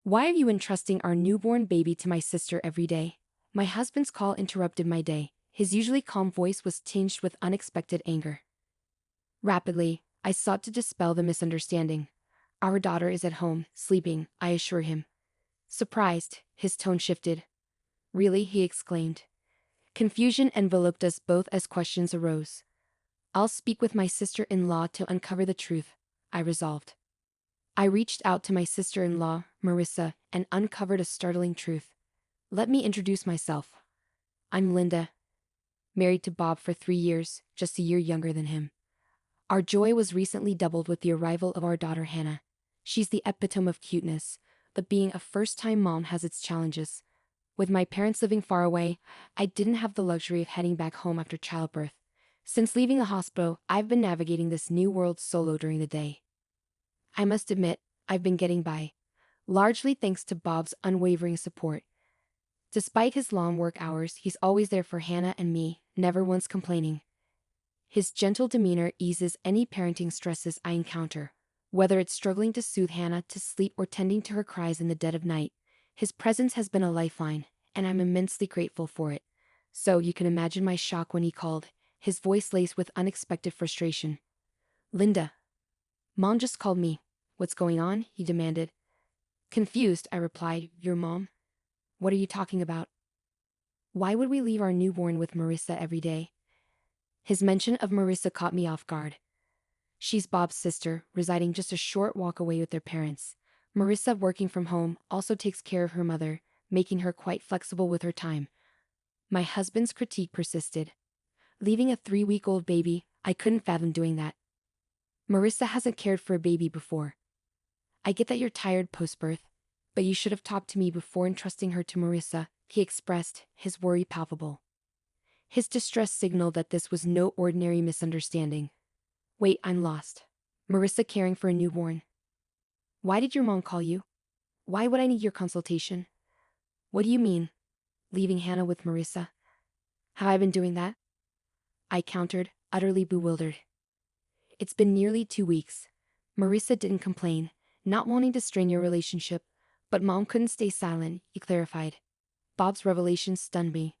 Why are you entrusting our newborn baby to my sister every day? My husband's call interrupted my day. His usually calm voice was tinged with unexpected anger. Rapidly, I sought to dispel the misunderstanding. Our daughter is at home, sleeping, I assure him. Surprised, his tone shifted. Really? He exclaimed. Confusion enveloped us both as questions arose. I'll speak with my sister-in-law to uncover the truth, I resolved. I reached out to my sister-in-law, Marissa, and uncovered a startling truth. Let me introduce myself. I'm Linda, married to Bob for 3 years, just a year younger than him. Our joy was recently doubled with the arrival of our daughter Hannah. She's the epitome of cuteness, but being a first-time mom has its challenges. With my parents living far away, I didn't have the luxury of heading back home after childbirth. Since leaving the hospital, I've been navigating this new world solo during the day. I must admit, I've been getting by, largely thanks to Bob's unwavering support. Despite his long work hours, he's always there for Hannah and me, never once complaining. His gentle demeanor eases any parenting stresses I encounter. Whether it's struggling to soothe Hannah to sleep or tending to her cries in the dead of night, his presence has been a lifeline, and I'm immensely grateful for it. So you can imagine my shock when he called, his voice laced with unexpected frustration. Linda. Mom just called me. What's going on? He demanded. Confused, I replied, your mom? What are you talking about? Why would we leave our newborn with Marissa every day? His mention of Marissa caught me off guard. She's Bob's sister, residing just a short walk away with their parents. Marissa, working from home, also takes care of her mother, making her quite flexible with her time. My husband's critique persisted. Leaving a 3-week-old baby, I couldn't fathom doing that. Marissa hasn't cared for a baby before. I get that you're tired post-birth, but you should have talked to me before entrusting her to Marissa, he expressed, his worry palpable. His distress signaled that this was no ordinary misunderstanding. Wait, I'm lost. Marissa caring for a newborn. Why did your mom call you? Why would I need your consultation? What do you mean? Leaving Hannah with Marissa? Have I been doing that? I countered, utterly bewildered. It's been nearly 2 weeks. Marissa didn't complain, not wanting to strain your relationship, but Mom couldn't stay silent, he clarified. Bob's revelation stunned me.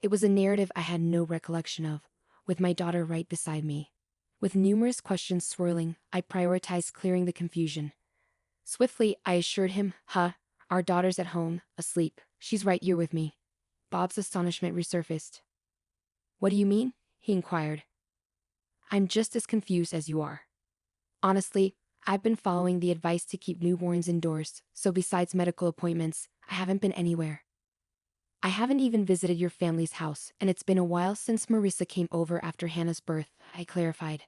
It was a narrative I had no recollection of, with my daughter right beside me. With numerous questions swirling, I prioritized clearing the confusion. Swiftly, I assured him, our daughter's at home, asleep. She's right here with me. Bob's astonishment resurfaced. What do you mean? He inquired. I'm just as confused as you are. Honestly, I've been following the advice to keep newborns indoors, so besides medical appointments, I haven't been anywhere. I haven't even visited your family's house, and it's been a while since Marissa came over after Hannah's birth, I clarified.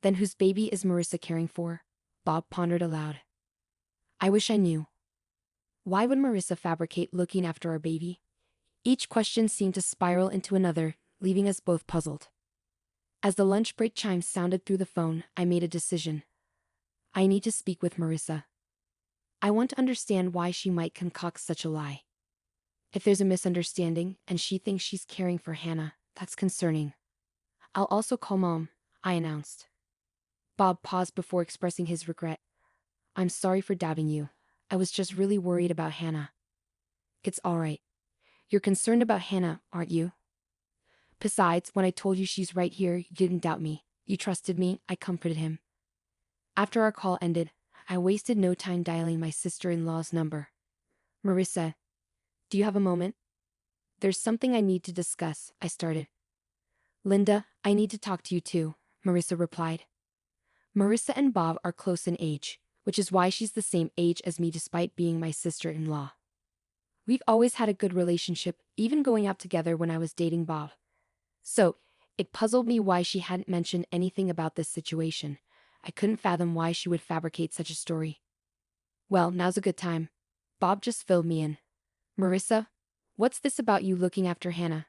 Then whose baby is Marissa caring for? Bob pondered aloud. I wish I knew. Why would Marissa fabricate looking after our baby? Each question seemed to spiral into another, leaving us both puzzled. As the lunch break chimes sounded through the phone, I made a decision. I need to speak with Marissa. I want to understand why she might concoct such a lie. If there's a misunderstanding and she thinks she's caring for Hannah, that's concerning. I'll also call Mom, I announced. Bob paused before expressing his regret. I'm sorry for doubting you. I was just really worried about Hannah. It's all right. You're concerned about Hannah, aren't you? Besides, when I told you she's right here, you didn't doubt me. You trusted me, I comforted him. After our call ended, I wasted no time dialing my sister-in-law's number. Marissa, do you have a moment? There's something I need to discuss, I started. Linda, I need to talk to you too, Marissa replied. Marissa and Bob are close in age, which is why she's the same age as me despite being my sister-in-law. We've always had a good relationship, even going out together when I was dating Bob. So, it puzzled me why she hadn't mentioned anything about this situation. I couldn't fathom why she would fabricate such a story. Well, now's a good time. Bob just filled me in. Marissa, what's this about you looking after Hannah?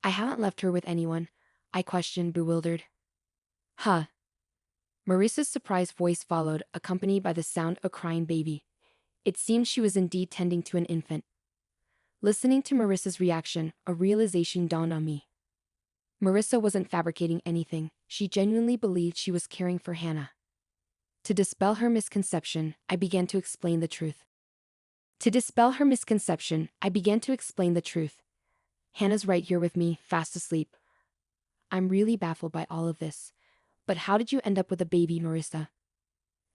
I haven't left her with anyone, I questioned, bewildered. Marissa's surprised voice followed, accompanied by the sound of a crying baby. It seemed she was indeed tending to an infant. Listening to Marissa's reaction, a realization dawned on me. Marissa wasn't fabricating anything, she genuinely believed she was caring for Hannah. To dispel her misconception, I began to explain the truth. To dispel her misconception, I began to explain the truth. Hannah's right here with me, fast asleep. I'm really baffled by all of this. But how did you end up with a baby, Marissa?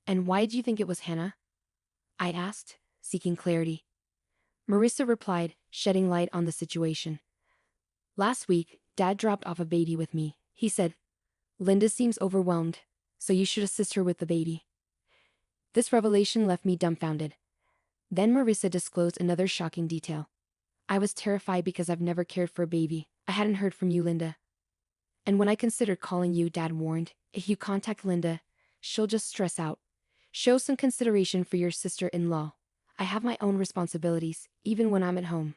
And why did you think it was Hannah? I asked, seeking clarity. Marissa replied, shedding light on the situation. Last week, Dad dropped off a baby with me. He said, Linda seems overwhelmed, so you should assist her with the baby. This revelation left me dumbfounded. Then Marissa disclosed another shocking detail. I was terrified because I've never cared for a baby. I hadn't heard from you, Linda. And when I considered calling you, Dad warned, if you contact Linda, she'll just stress out. Show some consideration for your sister-in-law. I have my own responsibilities, even when I'm at home.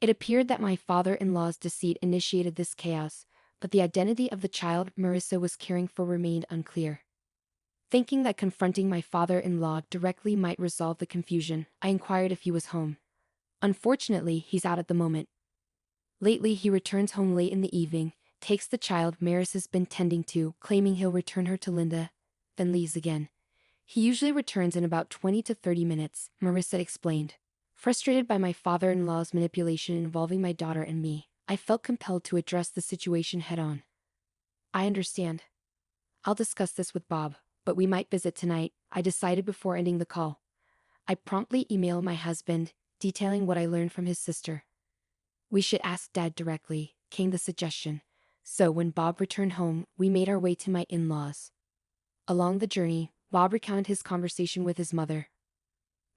It appeared that my father-in-law's deceit initiated this chaos, but the identity of the child Marissa was caring for remained unclear. Thinking that confronting my father-in-law directly might resolve the confusion, I inquired if he was home. Unfortunately, he's out at the moment. Lately, he returns home late in the evening, takes the child Marissa's been tending to, claiming he'll return her to Linda, then leaves again. He usually returns in about 20 to 30 minutes, Marissa explained. Frustrated by my father-in-law's manipulation involving my daughter and me, I felt compelled to address the situation head-on. I understand. I'll discuss this with Bob, but we might visit tonight, I decided before ending the call. I promptly emailed my husband, detailing what I learned from his sister. We should ask Dad directly, came the suggestion. So when Bob returned home, we made our way to my in-laws. Along the journey, Bob recounted his conversation with his mother.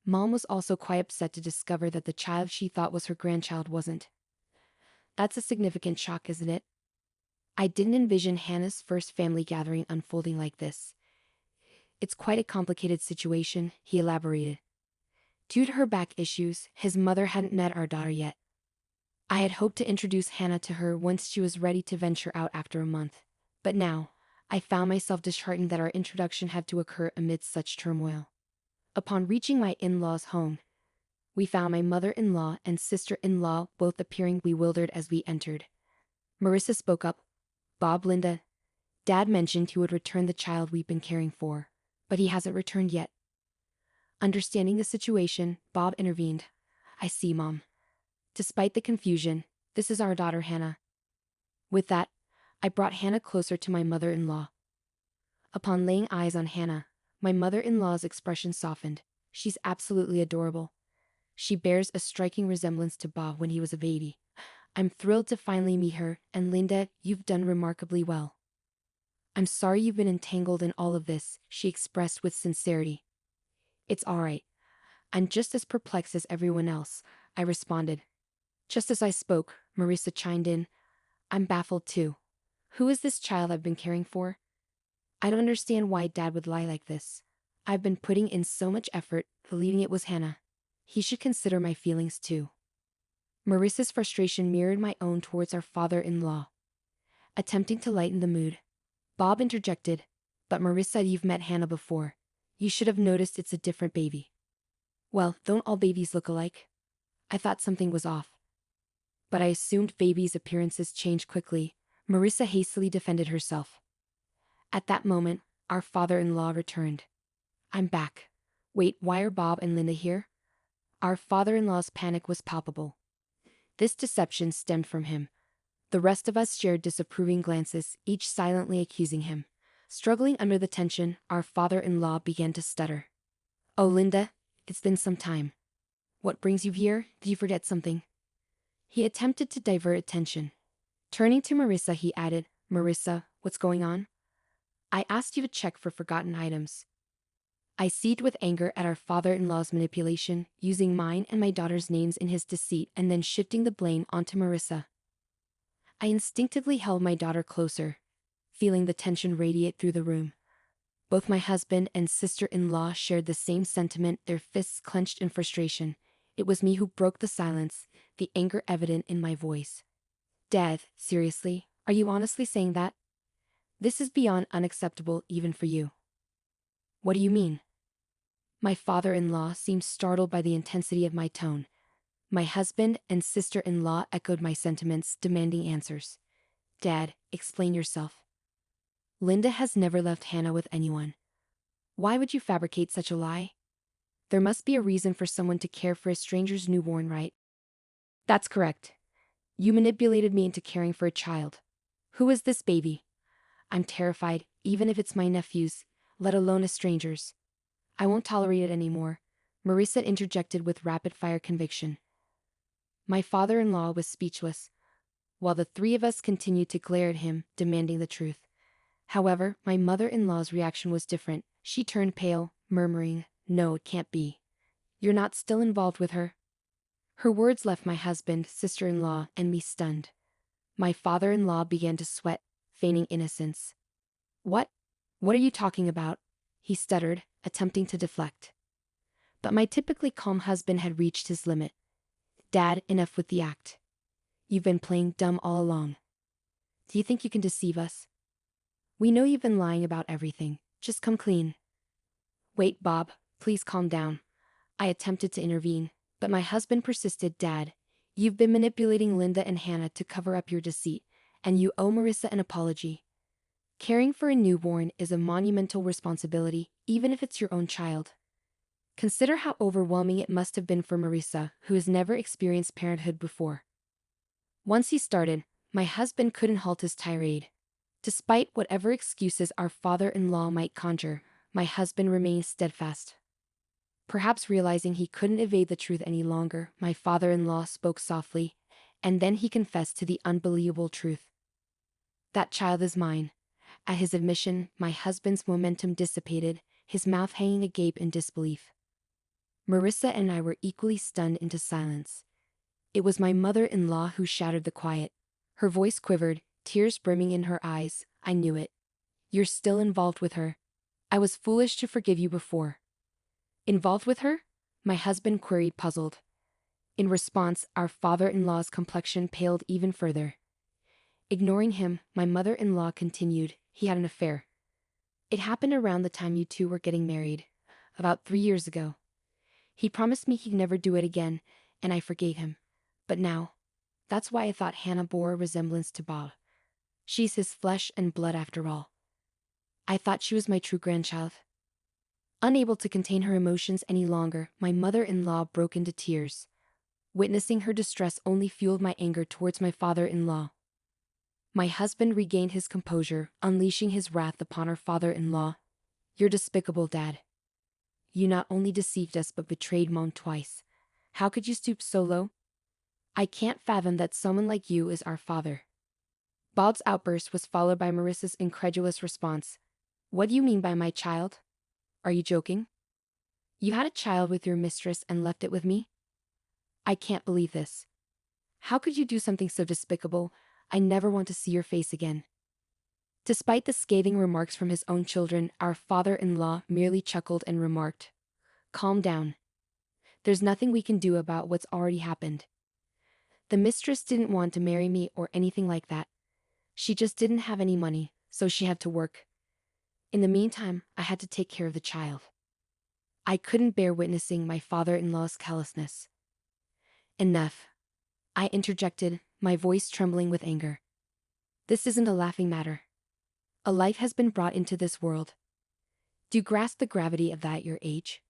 Mom was also quite upset to discover that the child she thought was her grandchild wasn't. That's a significant shock, isn't it? I didn't envision Hannah's first family gathering unfolding like this. It's quite a complicated situation, he elaborated. Due to her back issues, his mother hadn't met our daughter yet. I had hoped to introduce Hannah to her once she was ready to venture out after a month. But now, I found myself disheartened that our introduction had to occur amidst such turmoil. Upon reaching my in-laws' home, we found my mother-in-law and sister-in-law both appearing bewildered as we entered. Marissa spoke up. Bob, Linda, Dad mentioned he would return the child we've been caring for, but he hasn't returned yet. Understanding the situation, Bob intervened. I see, Mom. Despite the confusion, this is our daughter Hannah. With that, I brought Hannah closer to my mother-in-law. Upon laying eyes on Hannah, my mother-in-law's expression softened. She's absolutely adorable. She bears a striking resemblance to Bob when he was a baby. I'm thrilled to finally meet her, and Linda, you've done remarkably well. I'm sorry you've been entangled in all of this, she expressed with sincerity. It's all right. I'm just as perplexed as everyone else, I responded. Just as I spoke, Marissa chimed in. I'm baffled too. Who is this child I've been caring for? I don't understand why Dad would lie like this. I've been putting in so much effort, believing it was Hannah. He should consider my feelings too. Marissa's frustration mirrored my own towards our father-in-law. Attempting to lighten the mood, Bob interjected, but Marissa, you've met Hannah before. You should have noticed it's a different baby. Well, don't all babies look alike? I thought something was off. But I assumed babies' appearances change quickly. Marissa hastily defended herself. At that moment, our father-in-law returned. I'm back. Wait, why are Bob and Linda here? Our father-in-law's panic was palpable. This deception stemmed from him. The rest of us shared disapproving glances, each silently accusing him. Struggling under the tension, our father-in-law began to stutter. Oh, Linda, it's been some time. What brings you here? Did you forget something? He attempted to divert attention. Turning to Marissa, he added, Marissa, what's going on? I asked you to check for forgotten items. I seethed with anger at our father-in-law's manipulation, using mine and my daughter's names in his deceit and then shifting the blame onto Marissa. I instinctively held my daughter closer, feeling the tension radiate through the room. Both my husband and sister-in-law shared the same sentiment, their fists clenched in frustration. It was me who broke the silence, the anger evident in my voice. Dad, seriously, are you honestly saying that? This is beyond unacceptable even for you. What do you mean? My father-in-law seemed startled by the intensity of my tone. My husband and sister-in-law echoed my sentiments, demanding answers. Dad, explain yourself. Linda has never left Hannah with anyone. Why would you fabricate such a lie? There must be a reason for someone to care for a stranger's newborn, right? That's correct. You manipulated me into caring for a child. Who is this baby? I'm terrified, even if it's my nephew's, let alone a stranger's. I won't tolerate it anymore, Marissa interjected with rapid-fire conviction. My father-in-law was speechless, while the three of us continued to glare at him, demanding the truth. However, my mother-in-law's reaction was different. She turned pale, murmuring, "No, it can't be. You're not still involved with her?" Her words left my husband, sister-in-law, and me stunned. My father-in-law began to sweat, feigning innocence. What? What are you talking about? He stuttered, attempting to deflect. But my typically calm husband had reached his limit. Dad, enough with the act. You've been playing dumb all along. Do you think you can deceive us? We know you've been lying about everything. Just come clean. Wait, Bob, please calm down. I attempted to intervene, but my husband persisted. Dad, you've been manipulating Linda and Hannah to cover up your deceit, and you owe Marissa an apology. Caring for a newborn is a monumental responsibility, even if it's your own child. Consider how overwhelming it must have been for Marissa, who has never experienced parenthood before. Once he started, my husband couldn't halt his tirade. Despite whatever excuses our father-in-law might conjure, my husband remained steadfast. Perhaps realizing he couldn't evade the truth any longer, my father-in-law spoke softly, and then he confessed to the unbelievable truth. That child is mine. At his admission, my husband's momentum dissipated, his mouth hanging agape in disbelief. Marissa and I were equally stunned into silence. It was my mother-in-law who shattered the quiet. Her voice quivered, tears brimming in her eyes. I knew it. You're still involved with her. I was foolish to forgive you before. Involved with her? My husband queried, puzzled. In response, our father-in-law's complexion paled even further. Ignoring him, my mother-in-law continued, he had an affair. It happened around the time you two were getting married, about 3 years ago. He promised me he'd never do it again, and I forgave him. But now, that's why I thought Hannah bore a resemblance to Bob. She's his flesh and blood after all. I thought she was my true grandchild. Unable to contain her emotions any longer, my mother-in-law broke into tears. Witnessing her distress only fueled my anger towards my father-in-law. My husband regained his composure, unleashing his wrath upon our father-in-law. You're despicable, Dad. You not only deceived us but betrayed Mom twice. How could you stoop so low? I can't fathom that someone like you is our father. Bob's outburst was followed by Marissa's incredulous response. What do you mean by my child? Are you joking? You had a child with your mistress and left it with me? I can't believe this. How could you do something so despicable? I never want to see your face again. Despite the scathing remarks from his own children, our father-in-law merely chuckled and remarked, "Calm down. There's nothing we can do about what's already happened. The mistress didn't want to marry me or anything like that. She just didn't have any money, so she had to work. In the meantime, I had to take care of the child." I couldn't bear witnessing my father-in-law's callousness. Enough. I interjected, my voice trembling with anger. This isn't a laughing matter. A life has been brought into this world. Do you grasp the gravity of that at your age?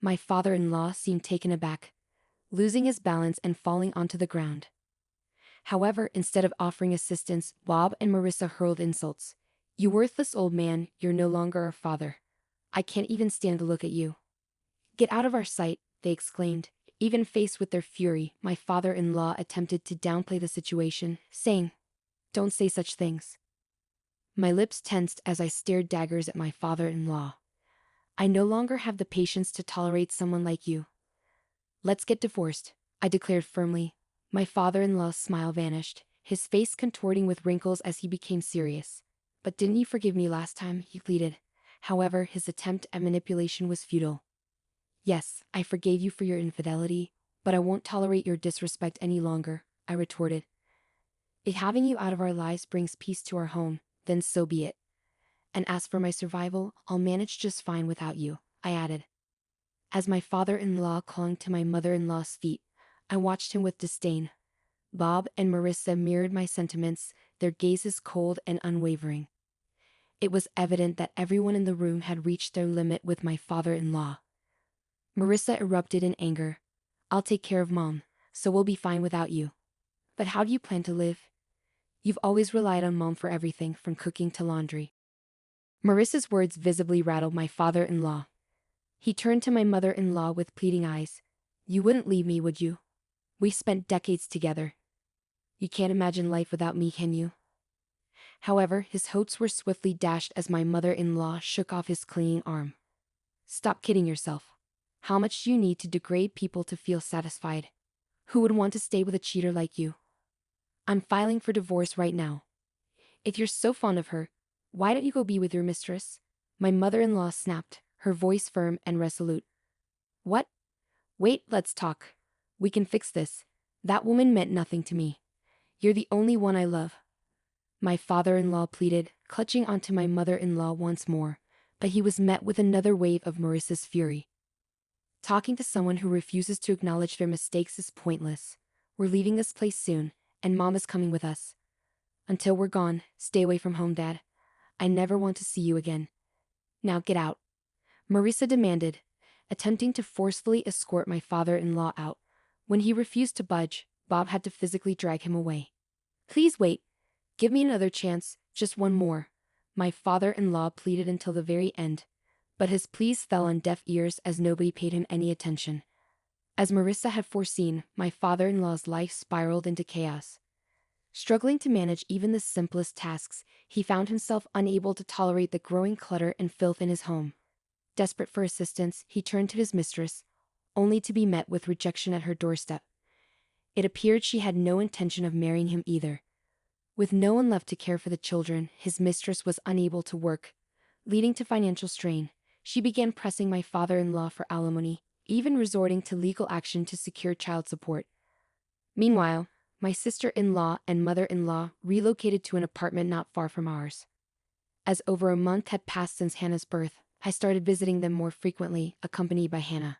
My father-in-law seemed taken aback, losing his balance and falling onto the ground. However, instead of offering assistance, Bob and Marissa hurled insults. You worthless old man, you're no longer our father. I can't even stand to look at you. Get out of our sight, they exclaimed. Even faced with their fury, my father-in-law attempted to downplay the situation, saying, "Don't say such things." My lips tensed as I stared daggers at my father-in-law. I no longer have the patience to tolerate someone like you. Let's get divorced, I declared firmly. My father-in-law's smile vanished, his face contorting with wrinkles as he became serious. But didn't you forgive me last time? He pleaded. However, his attempt at manipulation was futile. Yes, I forgave you for your infidelity, but I won't tolerate your disrespect any longer, I retorted. If having you out of our lives brings peace to our home, then so be it. And as for my survival, I'll manage just fine without you, I added. As my father-in-law clung to my mother-in-law's feet, I watched him with disdain. Bob and Marissa mirrored my sentiments, their gazes cold and unwavering. It was evident that everyone in the room had reached their limit with my father-in-law. Marissa erupted in anger. I'll take care of Mom, so we'll be fine without you. But how do you plan to live? You've always relied on Mom for everything from cooking to laundry. Marissa's words visibly rattled my father-in-law. He turned to my mother-in-law with pleading eyes. You wouldn't leave me, would you? We spent decades together. You can't imagine life without me, can you? However, his hopes were swiftly dashed as my mother-in-law shook off his clinging arm. Stop kidding yourself. How much do you need to degrade people to feel satisfied? Who would want to stay with a cheater like you? I'm filing for divorce right now. If you're so fond of her, why don't you go be with your mistress? My mother-in-law snapped, her voice firm and resolute. What? Wait, let's talk. We can fix this. That woman meant nothing to me. You're the only one I love. My father-in-law pleaded, clutching onto my mother-in-law once more, but he was met with another wave of Marissa's fury. Talking to someone who refuses to acknowledge their mistakes is pointless. We're leaving this place soon, and Mom is coming with us. Until we're gone, stay away from home, Dad. I never want to see you again. Now get out. Marissa demanded, attempting to forcefully escort my father-in-law out. When he refused to budge, Bob had to physically drag him away. Please wait. Give me another chance, just one more. My father-in-law pleaded until the very end, but his pleas fell on deaf ears as nobody paid him any attention. As Marissa had foreseen, my father-in-law's life spiraled into chaos. Struggling to manage even the simplest tasks, he found himself unable to tolerate the growing clutter and filth in his home. Desperate for assistance, he turned to his mistress, only to be met with rejection at her doorstep. It appeared she had no intention of marrying him either. With no one left to care for the children, his mistress was unable to work, leading to financial strain. She began pressing my father-in-law for alimony, even resorting to legal action to secure child support. Meanwhile, my sister-in-law and mother-in-law relocated to an apartment not far from ours. As over a month had passed since Hannah's birth, I started visiting them more frequently, accompanied by Hannah.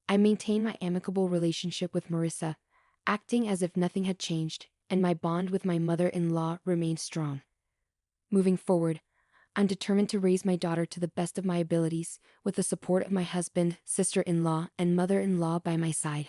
I maintained my amicable relationship with Marissa, acting as if nothing had changed, and my bond with my mother-in-law remained strong. Moving forward, I'm determined to raise my daughter to the best of my abilities, with the support of my husband, sister-in-law, and mother-in-law by my side.